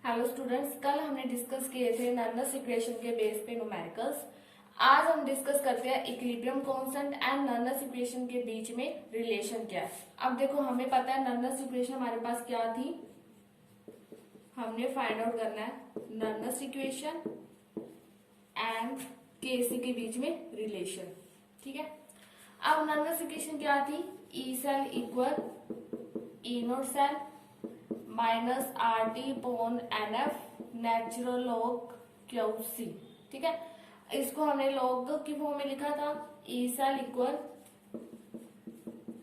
Hello students, कल हमने discuss किए थे नर्नस इक्वेशन के बेस पे न्यूमेरिकल्स। आज हम डिस्कस करते हैं इक्विलिब्रियम कांस्टेंट एंड नर्नस इक्वेशन के बीच में रिलेशन क्या है। अब देखो, हमें पता है नर्नस इक्वेशन हमारे पास क्या थी, हमने फाइंड आउट करना है नर्नस इक्वेशन एंड केसी के बीच में रिलेशन। ठीक है, अब नर्नस इक्वेशन क्या थी, E cell equal E naught cell minus R T upon n F natural log Q C. ठीक है, इसको हमने लॉग की फॉर्म में लिखा था, E cell equal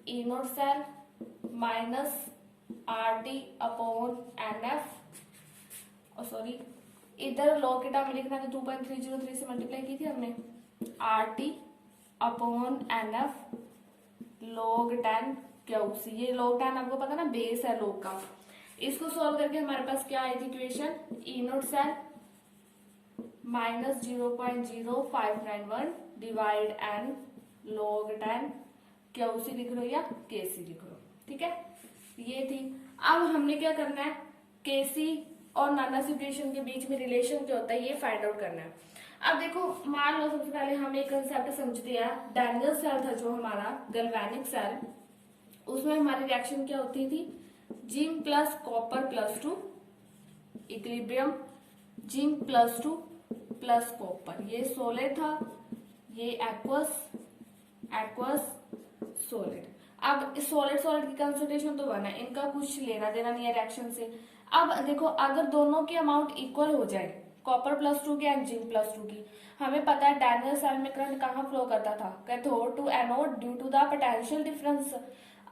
E naught cell minus R T upon n F. Sorry, इधर log के टर्म में लिखना था, 2.303 से मल्टीप्लाई की थी हमने, R T upon n F log 10 Q C. ये लॉग 10 आपको पता ना, बेस है लॉग का। इसको सॉल्व करके हमारे पास क्या आई थी equation, E naught cell minus 0.0591 divide N log 10 Q C लिख लो या के सी लिख लो। ठीक है, ये थी। अब हमने क्या करना है, के सी और नर्नस इक्वेशन के बीच में रिलेशन क्या होता है ये फाइंड आउट करना है। अब देखो, मान लो सबसे पहले हम एक कंसेप्ट समझते हैं। डैनियल सेल था जो हमारा गैल्वेनिक सेल, उसमें हमारी रिएक्शन क्या होती थी, zinc plus copper plus two equilibrium, zinc plus two plus copper. ये सोलिड था, ये एक्वस सोलिड। अब सोलिड सोलिड की कंसंट्रेशन तो 1 है, इनका कुछ लेना देना नहीं है रिएक्शन से। अब देखो, अगर दोनों की अमाउंट इक्वल हो जाए, कॉपर प्लस 2 की एंड जिंक प्लस 2 की, हमें पता है डैनियल सेल में करंट कहाँ फ्लो करता था, cathode to anode due to the potential difference.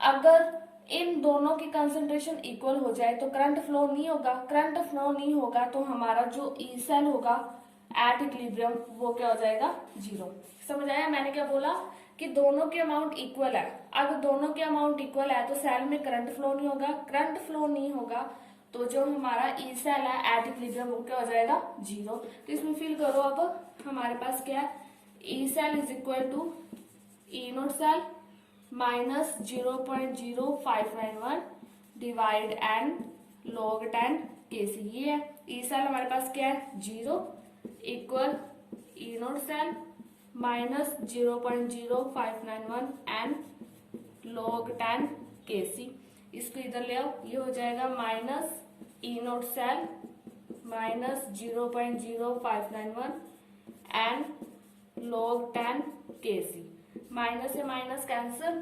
अगर इन दोनों की कंसंट्रेशन इक्वल हो जाए तो करंट फ्लो नहीं होगा, करंट फ्लो नहीं होगा तो हमारा जो ई सेल होगा एट इक्विलिब्रियम वो क्या हो जाएगा, 0। समझ आया मैंने क्या बोला, कि दोनों के अमाउंट इक्वल है। अगर दोनों के अमाउंट इक्वल है तो सेल में करंट फ्लो नहीं होगा, करंट फ्लो नहीं होगा तो जो हमारा ई सेल है एट इक्विलिब्रियम वो क्या हो जाएगा, 0। तो इसमें फिल करो, अब हमारे पास क्या है, E cell is equal to E naught cell minus 0.0591 divide N log 10 के सी। ये है ई सेल हमारे पास क्या है, 0 equal E naught cell minus 0.0591 n log 10 के सी। इसको इधर ले आओ, ये हो जाएगा minus E naught cell minus 0.0591 n log 10 के सी। माइनस से माइनस कैंसिल,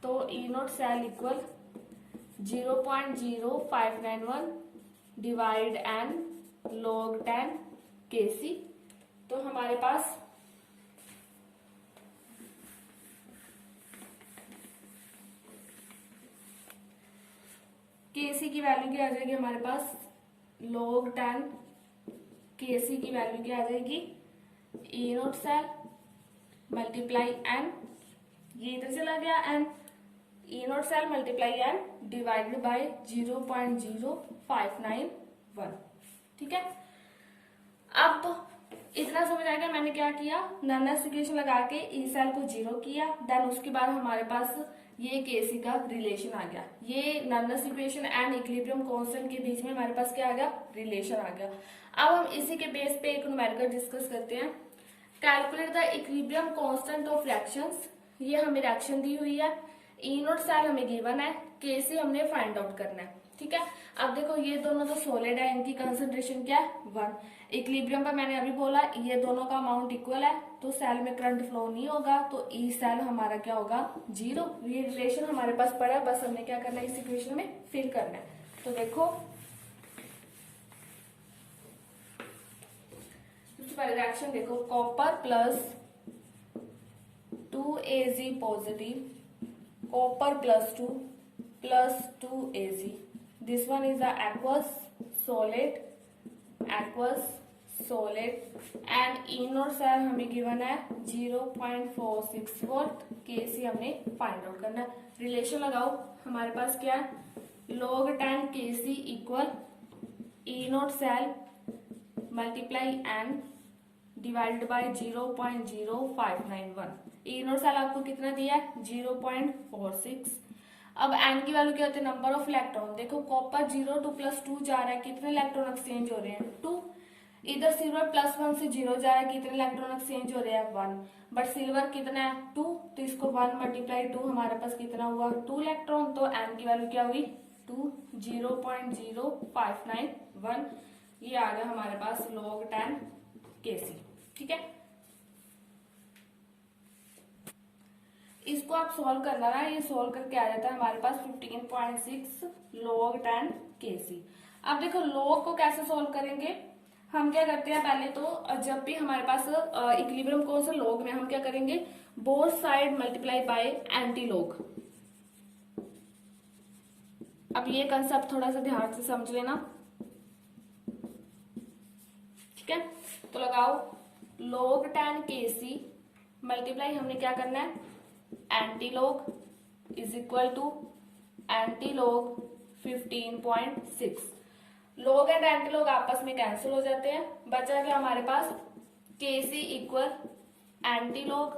तो E naught cell equal 0.0591 divide N log 10 के सी। तो हमारे पास के सी की वैल्यू क्या आ जाएगी, हमारे पास लॉग 10 के सी की वैल्यू क्या आ जाएगी, E naught cell multiply N, ये इधर चला गया N, E naught cell multiply N divided by 0.0591। ठीक है, अब तो इतना समझ आ गया मैंने क्या किया, नर्नस इक्वेशन लगा के ई सेल को 0 किया, देन उसके बाद हमारे पास ये केसी का रिलेशन आ गया। ये नर्नस इक्वेशन एंड इक्विलिब्रियम कांस्टेंट के बीच में हमारे पास क्या आ गया, रिलेशन आ गया। अब हम इसी के बेस पे एक न्यूमेरिकल डिस्कस करते हैं। Calculate the equilibrium constant of reactions. ये हमें रिएक्शन दी हुई है, ई नोट सेल हमें गिवन है, के सी हमने फाइंड आउट करना है। ठीक है, अब देखो ये दोनों तो सॉलिड है, इनकी कंसंट्रेशन क्या है, 1। इक्विलिब्रियम पर मैंने अभी बोला ये दोनों का अमाउंट इक्वल है तो सेल में करंट फ्लो नहीं होगा, तो ई सेल हमारा क्या होगा, 0। ये रिलेशन हमारे पास पड़ा है, बस हमने क्या करना है, इस इक्वेशन में फिल करना है। तो देखो, पहले रिएक्शन देखो, copper plus 2Ag positive, copper plus 2 plus 2Ag। This one is the aqueous solid and E naught cell हमें गिवन है 0.46 वोल्ट, के सी हमने फाइंड आउट करना है। रिलेशन लगाओ, हमारे पास क्या है, log 10 के C equal E naught cell multiply N divided by 0.0591। E naught cell आपको कितना दिया है, 0.46। अब n की वैल्यू क्या होती है, नंबर ऑफ इलेक्ट्रॉन। देखो कॉपर 0 2 + 2 जा रहा है, कितने इलेक्ट्रॉन एक्सचेंज हो रहे हैं, 2। इधर सिल्वर +1 से 0 जा रहा है, कितने इलेक्ट्रॉन एक्सचेंज हो रहे हैं, 1। बट सिल्वर कितना है, 2, तो इसको 1 × 2 हमारे पास कितना हुआ, 2 इलेक्ट्रॉन। तो n की वैल्यू क्या हुई, 2, 0.0591। ये आ गया हमारे पास log 10 Kc। ठीक है, इसको आप सॉल्व करना ना, ये सॉल्व करके आ जाता है हमारे पास 15.6 log 10 Kc। अब देखो log को कैसे सॉल्व करेंगे, हम क्या करते हैं, पहले तो जब भी हमारे पास इक्विलिब्रियम कौन सा log में, हम क्या करेंगे, both side multiply by anti log। अब ये कंसेप्ट थोड़ा सा ध्यान से समझ लेना। ठीक है, तो लगाओ log 10 Kc मल्टीप्लाई, हमने क्या करना है, anti log is equal to anti log 15.6। log and anti log आपस में कैंसिल हो जाते हैं, बचा क्या हमारे पास, Kc इक्वल एंटी log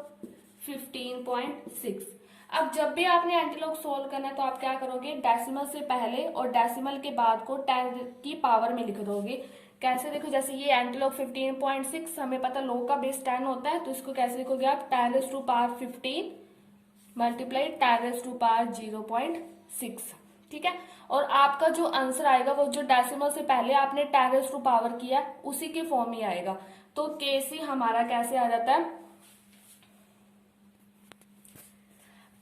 15.6। अब जब भी आपने एंटी log सोल्व करना है तो आप क्या करोगे, डेसिमल से पहले और डेसिमल के बाद को 10 की पावर में लिख दोगे। कैसे, देखो जैसे ये एंटी log 15.6, हमें पता log का बेस 10 होता है, तो इसको कैसे लिखोगे आप, 10⁻15 मल्टीप्लाई 10⁻0.6। ठीक है, और आपका जो आंसर आएगा वो जो डेसिमल से पहले आपने 10 किया उसी के फॉर्म में आएगा। तो Kc हमारा कैसे आ जाता है,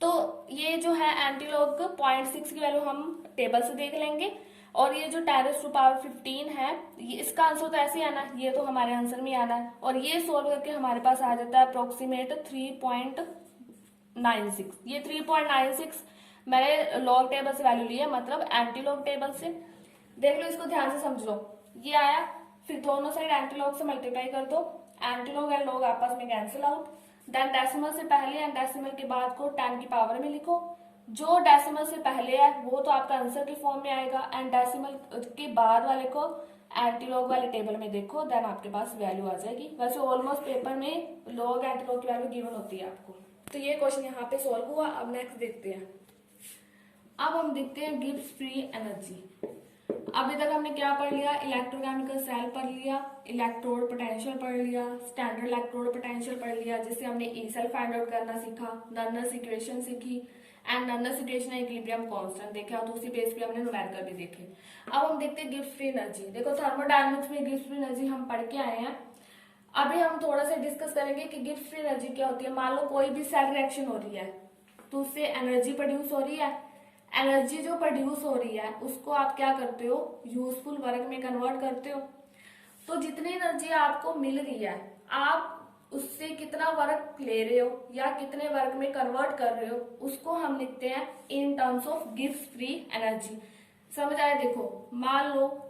तो ये जो है एंटी log 0.6 की वैल्यू हम टेबल से देख लेंगे, और ये जो 10⁻15 है, ये इसका आंसर तो ऐसे ही आना, ये तो हमारे आंसर में आना है, और ये सोल्व करके हमारे पास आ जाता है अप्रोक्सीमेट 3.96। ये 3.96 मैंने लॉग टेबल से वैल्यू ली है, मतलब एंटी लॉग टेबल से। देख लो, इसको ध्यान से समझ लो, ये आया, फिर दोनों साइड एंटी लॉग से मल्टीप्लाई कर दो, एंटी लॉग एंड लॉग आपस में कैंसिल आउट। देन डेसिमल से पहले एंड डेसिमल के बाद को 10 की पावर में लिखो, जो डेसिमल से पहले है वो तो आपका आंसर के फॉर्म में आएगा, एंड डेसिमल के बाद वाले को एंटी लॉग वाले टेबल में देखो, देन आपके पास वैल्यू आ जाएगी। वैसे ऑलमोस्ट पेपर में लॉग एंटी लॉग की वैल्यू गिवन होती है आपको। तो ये क्वेश्चन यहाँ पे सॉल्व हुआ। अब नेक्स्ट देखते हैं, अब हम देखते हैं गिब्स फ्री एनर्जी। अभी तक हमने क्या पढ़ लिया, इलेक्ट्रोकेमिकल सेल पढ़ लिया, इलेक्ट्रोड पोटेंशियल पढ़ लिया, स्टैंडर्ड इलेक्ट्रोड पोटेंशियल पढ़ लिया, जिससे हमने ई सेल फाइंड आउट करना सीखा, नर्नस इक्वेशन सीखी, एंड नर्नस इक्वेशन इक्विलिब्रियम कांस्टेंट देखा, तो उसी बेस पे हमने न्यूमेरिकल भी देखे। अब हम देखते हैं गिब्स फ्री एनर्जी। देखो थर्मोडायनेमिक्स में गिब्स फ्री एनर्जी हम पढ़ के आए हैं, अभी हम थोड़ा सा डिस्कस करेंगे कि गिब्स फ्री एनर्जी क्या होती है। मान लो कोई भी सेल रिएक्शन हो रही है तो उससे एनर्जी प्रोड्यूस हो रही है, एनर्जी जो प्रोड्यूस हो रही है उसको आप क्या करते हो, यूजफुल वर्क में कन्वर्ट करते हो। तो जितनी एनर्जी आपको मिल रही है, आप उससे कितना वर्क ले रहे हो या कितने वर्क में कन्वर्ट कर रहे हो, उसको हम लिखते हैं in terms of Gibbs free energy. समझ आया? देखो मान लो,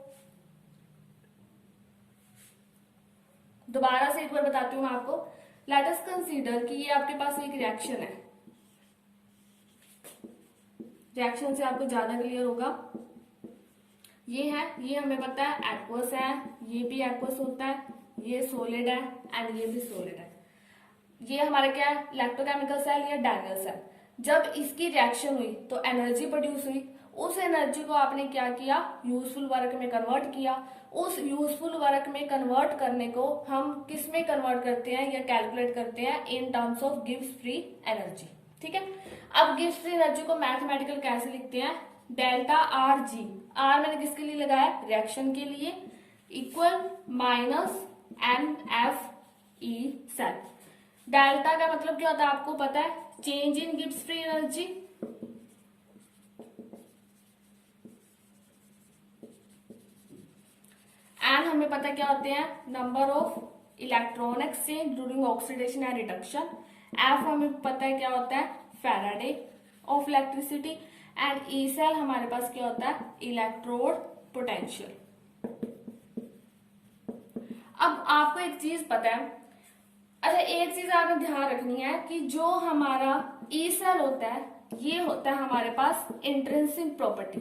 दोबारा से एक बार बताती हूँ मैं आपको। लेट अस कंसीडर कि ये आपके पास एक रिएक्शन है, रिएक्शन से आपको ज्यादा क्लियर होगा। ये है, ये हमें पता है एक्वस है, ये भी एक्वस होता है, ये सॉलिड है एंड ये भी सॉलिड है। ये हमारा क्या है, इलेक्ट्रोकेमिकल सेल या डायगोनल सेल। जब इसकी रिएक्शन हुई तो एनर्जी प्रोड्यूस हुई, उस एनर्जी को आपने क्या किया, यूजफुल वर्क में कन्वर्ट किया। उस यूजफुल वर्क में कन्वर्ट करने को हम किस में कन्वर्ट करते हैं या कैलकुलेट करते हैं, in terms of Gibbs free energy. ठीक है, अब गिब्स फ्री एनर्जी को मैथमेटिकल कैसे लिखते हैं, डेल्टा आर जी, आर मैंने किसके लिए लगाया, रिएक्शन के लिए, equal minus M F E cell. Delta का मतलब क्या होता है आपको पता है, change in Gibbs free energy, and हमें पता क्या होते हैं, number of electron exchange during oxidation and reduction. F हमें पता है क्या होता है, Faraday of electricity, and E cell हमारे पास क्या होता है, इलेक्ट्रोड पोटेंशियल। अब आपको एक चीज पता है, अच्छा एक चीज आपने ध्यान रखनी है कि जो हमारा ई सेल होता है ये होता है हमारे पास इंट्रिंसिक प्रॉपर्टी,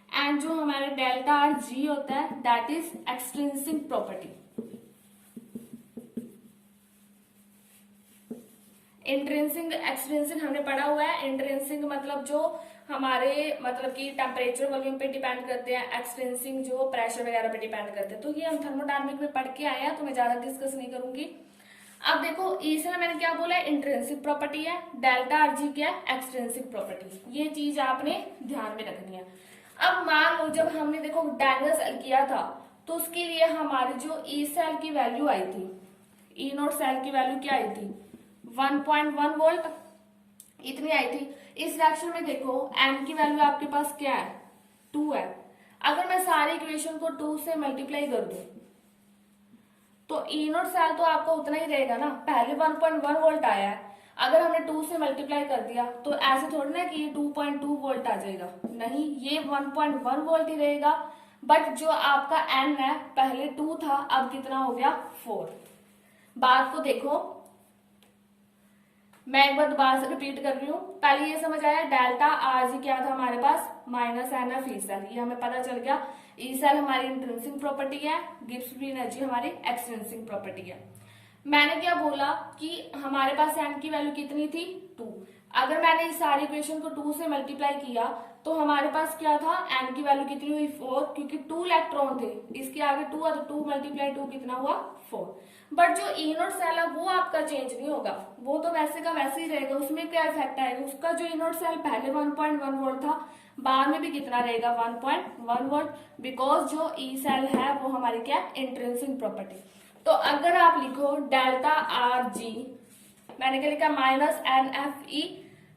एंड जो हमारे डेल्टा आर जी होता है that is extrinsic property. Intrinsic extrinsic हमने पढ़ा हुआ है। इंट्रिंसिक मतलब जो हमारे मतलब कि टेम्परेचर वॉल्यूम पे डिपेंड करते हैं, एक्सट्रिंसिक जो प्रेशर वगैरह पे डिपेंड करते हैं। तो ये हम थर्मोडायनामिक में पढ़ के आए हैं, तो मैं ज्यादा डिस्कस नहीं करूंगी। अब देखो ई से मैंने क्या बोला है, इंट्रिंसिक प्रॉपर्टी है, डेल्टा आरजी क्या है, एक्सट्रिंसिक प्रॉपर्टी। ये चीज आपने ध्यान में रखनी है। अब मान लो जब हमने देखो डैनियल सेल किया था तो उसके लिए हमारी जो ई सेल की वैल्यू आई थी, ई नोट सेल की वैल्यू क्या आई थी, 1.1 वोल्ट इतनी आई थी। इस रिएक्शन में देखो एन की वैल्यू आपके पास क्या है, 2 है। अगर मैं सारे इक्वेशन को 2 से मल्टीप्लाई कर दूं तो ई नोट सेल तो आपका उतना ही रहेगा ना, पहले 1.1 वोल्ट आया है, अगर हमने 2 से मल्टीप्लाई कर दिया तो ऐसे थोड़ी ना कि ये 2.2 वोल्ट आ जाएगा, नहीं, ये 1.1 वोल्ट ही रहेगा। बट जो आपका एन है पहले 2 था, अब कितना हो गया, 4। बात को देखो, मैं एक बार दोबारा से रिपीट कर रही हूँ। पहले ये समझ आया डेल्टा आरजी क्या था हमारे पास, minus n F E cell, ये हमें पता चल गया। ई सेल हमारी इंट्रिंसिक प्रॉपर्टी है, गिब्स फ्री एनर्जी हमारी एक्सट्रिंसिक प्रॉपर्टी है। मैंने क्या बोला कि हमारे पास एन की वैल्यू कितनी थी, 2। अगर मैंने इस सारी इक्वेशन को 2 से मल्टीप्लाई किया तो हमारे पास क्या था, एन की वैल्यू कितनी हुई, 4, क्योंकि 2 इलेक्ट्रॉन थे, इसके आगे 2 है तो 2 मल्टीप्लाई 2 कितना हुआ, 4। बट जो ई नोट सेल है वो आपका चेंज नहीं होगा, वो तो वैसे का वैसे ही रहेगा। उसमें क्या इफेक्ट आएगा, उसका जो ई नोट सेल पहले 1.1 वोल्ट था, बाद में भी कितना रहेगा, 1.1 वोल्ट, बिकॉज जो ई सेल है वो हमारी क्या, इंट्रिंसिक प्रॉपर्टी। तो अगर आप लिखो डेल्टा आर जी, मैंने क्या लिखा, माइनस एन एफ ई।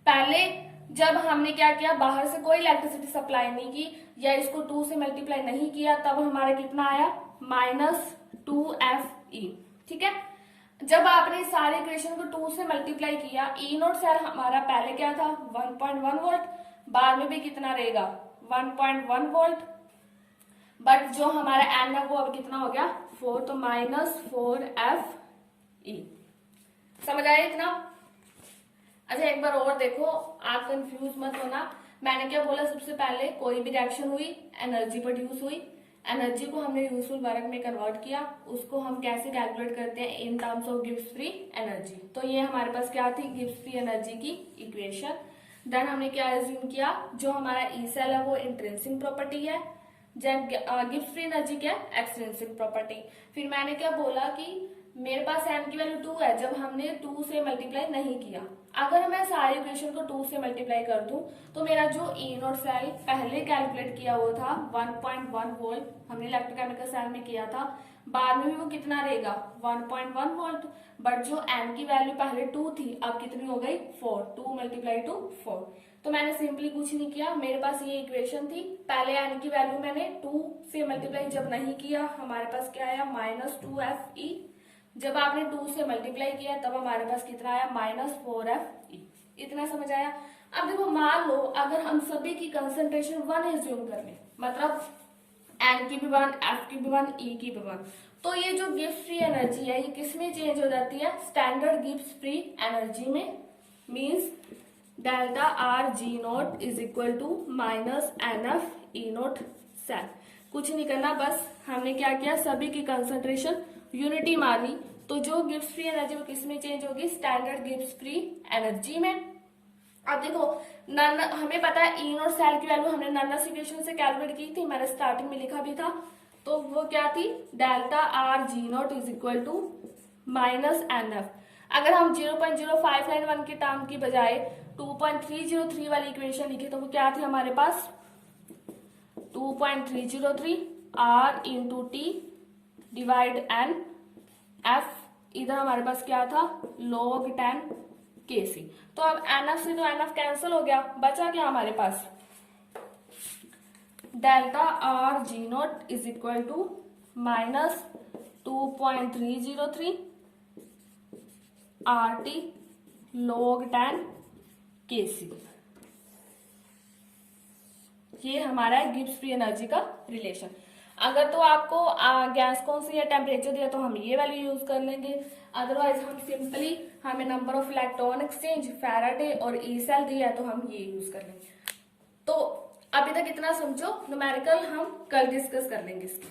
पहले जब हमने क्या किया, बाहर से कोई इलेक्ट्रिसिटी सप्लाई नहीं की या इसको 2 से मल्टीप्लाई नहीं किया, तब हमारा कितना आया, -2FE। ठीक है, जब आपने सारे इक्वेशन को 2 से मल्टीप्लाई किया, ई नोट सेल हमारा पहले क्या था, 1.1 वोल्ट, बाद में भी कितना रहेगा, 1.1 वोल्ट, बट जो हमारा एन है वो अब कितना हो गया, 4, तो -4FE। समझ आया इतना? अच्छा एक बार और देखो, आप कंफ्यूज मत होना। मैंने क्या बोला, सबसे पहले कोई भी रिएक्शन हुई, एनर्जी प्रोड्यूस हुई, एनर्जी को हमने यूजफुल वर्क में कन्वर्ट किया, उसको हम कैसे कैलकुलेट करते हैं, in terms of Gibbs free energy. तो ये हमारे पास क्या थी, गिब्स फ्री एनर्जी की इक्वेशन। देन हमने क्या एज्यूम किया, जो हमारा ई सेल है वो इंट्रिंसिक प्रॉपर्टी है, जब गिब्स फ्री एनर्जी क्या, एक्सट्रिंसिक प्रॉपर्टी। फिर मैंने क्या बोला कि मेरे पास एन की वैल्यू 2 है, जब हमने 2 से मल्टीप्लाई नहीं किया। अगर मैं सारे इक्वेशन को 2 से मल्टीप्लाई कर दूं तो मेरा जो ई नोट सेल पहले कैलकुलेट किया हुआ था 1.1 वोल्ट, हमने इलेक्ट्रोकेमिकल सेल में किया था, बाद में भी वो कितना रहेगा, 1.1 वोल्ट। बट जो एन की वैल्यू पहले 2 थी, अब कितनी हो गई, 4, 2 मल्टीप्लाई 2 4। तो मैंने सिंपली कुछ नहीं किया, मेरे पास ये इक्वेशन थी, पहले एन की वैल्यू मैंने 2 से मल्टीप्लाई जब नहीं किया, हमारे पास क्या आया, -2FE। जब आपने 2 से मल्टीप्लाई किया तब हमारे पास कितना आया, -4FE। इतना समझ आया? अब देखो मान लो अगर हम सभी की कंसंट्रेशन 1 एज्यूम कर लें, मतलब एन की भी 1, एफ की भी 1, ई की भी 1, तो ये जो गिब्स फ्री एनर्जी है ये किस में चेंज हो जाती है, स्टैंडर्ड गिब्स फ्री एनर्जी में। Means delta R G naught is equal to -NF E naught cell. कुछ नहीं करना, बस हमने क्या किया, सभी की कंसंट्रेशन यूनिटी मानी, तो जो गिब्स फ्री एनर्जी वो किस में चेंज होगी, स्टैंडर्ड गिब्स फ्री एनर्जी में। अब देखो हमें पता है ई नोट सेल की वैल्यू हमने नर्नस इक्वेशन से कैलकुलेट की थी, मैंने स्टार्टिंग में लिखा भी था, तो वो क्या थी, delta R G naught is equal to -NF। अगर हम 0.0591 के टर्म की बजाय 2.303 वाली इक्वेशन लिखे तो वो क्या थी हमारे पास, 2.303 R into T divide N F. इधर हमारे पास क्या था, log 10 kc। तो अब NF से तो NF कैंसिल हो गया, बचा क्या हमारे पास, delta R G naught is equal to -2.303 RT log 10 kc। ये हमारा है गिब्स फ्री एनर्जी का रिलेशन। अगर तो आपको गैस कौन सी है, टेम्परेचर दिया तो हम ये वैल्यू यूज कर लेंगे, अदरवाइज हम सिंपली, हमें number of electron exchange, Faraday और ई सेल दिया है तो हम ये यूज कर लेंगे। तो अभी तक इतना समझो, न्यूमेरिकल हम कल डिस्कस कर लेंगे इसकी।